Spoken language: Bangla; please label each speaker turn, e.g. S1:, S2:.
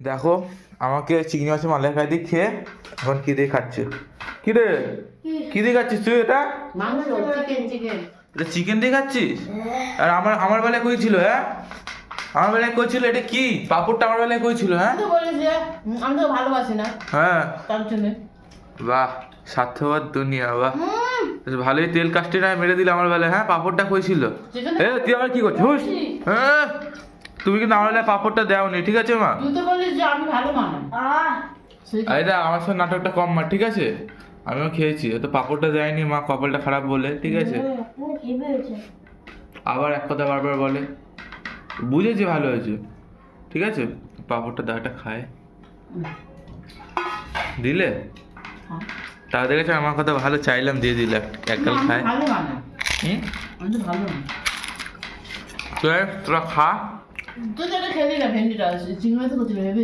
S1: দেখো আমাকে চিংড়ি মাছের মালাইকারি দিয়ে খেয়ে এখন কি দিয়ে খাচ্ছে। কি রে কি দিয়ে খাচ্ছিস তুই? এটা
S2: মাংস, চিকেন।
S1: এটা চিকেন দিয়ে খাচ্ছিস? আর আমার বেলায় কই ছিল? হ্যাঁ আমার বেলায় কই ছিল? এটা কি পাপড়টা আমার বেলায় কই ছিল? হ্যাঁ
S2: তো বলিস যে আমি তো ভালোবাসি না
S1: হ্যাঁ
S2: তার জন্য।
S1: বাহ স্বার্থবাদ দুনিয়া বাহ। ভালোই তেল কাস্টে না মেরে দিলে আমার বেলায়। হ্যাঁ পাপড়টা কই ছিল? এ তুই আবার কি করছিস? হুস! হ্যাঁ তুমি কিন্তু আমার বেলায় পাপড়টা দেওনি, ঠিক আছে মা?
S2: তুই তো বলিস যে আমি ভালো মানুষ।
S1: এটা আমার সাথে নাটকটা কম মা, ঠিক আছে? আমিও খেয়েছি, তো পাপড়টা দেয়নি মা, কপালটা খারাপ বলে, ঠিক আছে? আবার এক কথা বারবার বলে, বুঝেছি ভালো হয়েছে, ঠিক আছে? পাপড়টা দাওটা খায় দিলে তা দেখেছো আমার কথা ভালো চাইলাম দিয়ে দিলে এক গাল খায়।
S2: ভালো মানুষ।
S1: হুম
S2: আমি তো ভালো মানুষ।
S1: তোরা খা।
S2: তুই তো এটা খেলি না, ভেন্ডিটা চিংড়ি মাছ করছিল ভেবে